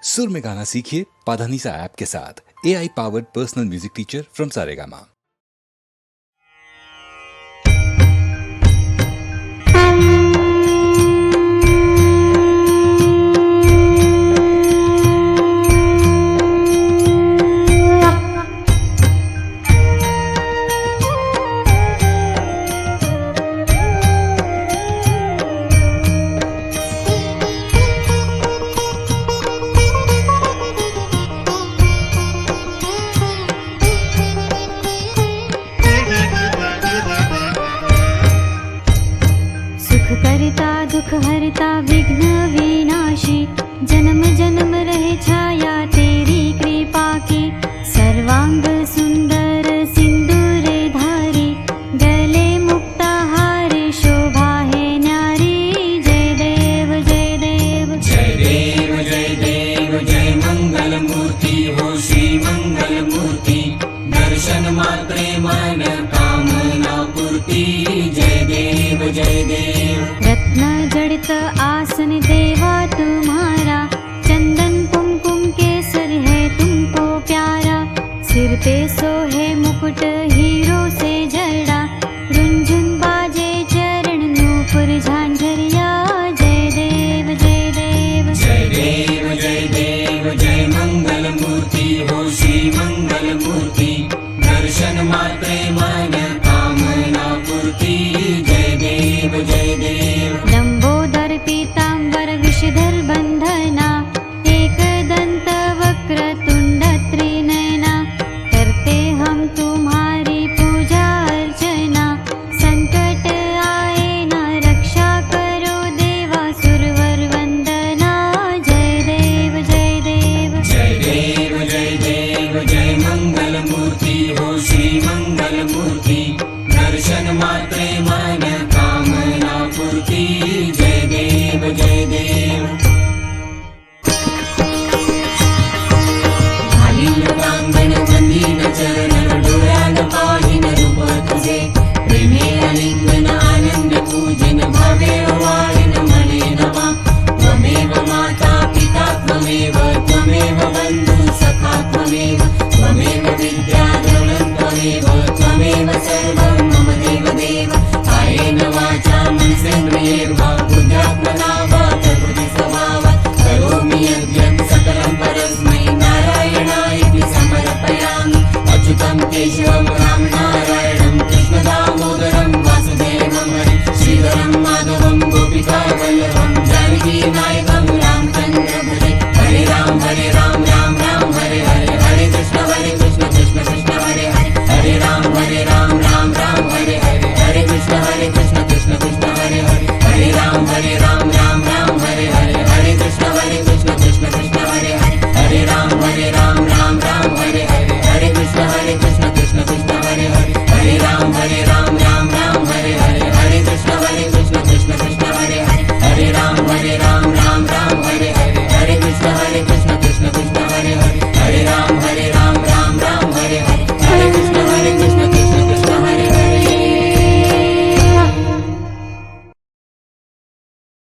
सुर में गाना सीखिए पाधानीसा ऐप के साथ। AI powered personal music teacher from Saregama. दुख हरता विघ्न विनाशी, जन्म जन्म रहे छाया तेरी कृपा की। सर्वांग सुंदर सिंदूरे धारी, गले मुक्ता हारी, शोभा है न्यारी। जय देव जय देव जय देव जय देव, जय मंगल मूर्ति हो श्री मंगल मूर्ति। दर्शन मात्रे मन कामना पूर्ति। जय देव जय देव। रत्न जड़ित आसन देवा तुम्हारा, चंदन कुमकुम केसर है तुमको प्यारा। सिर पे सोहे मुकुट हीरो से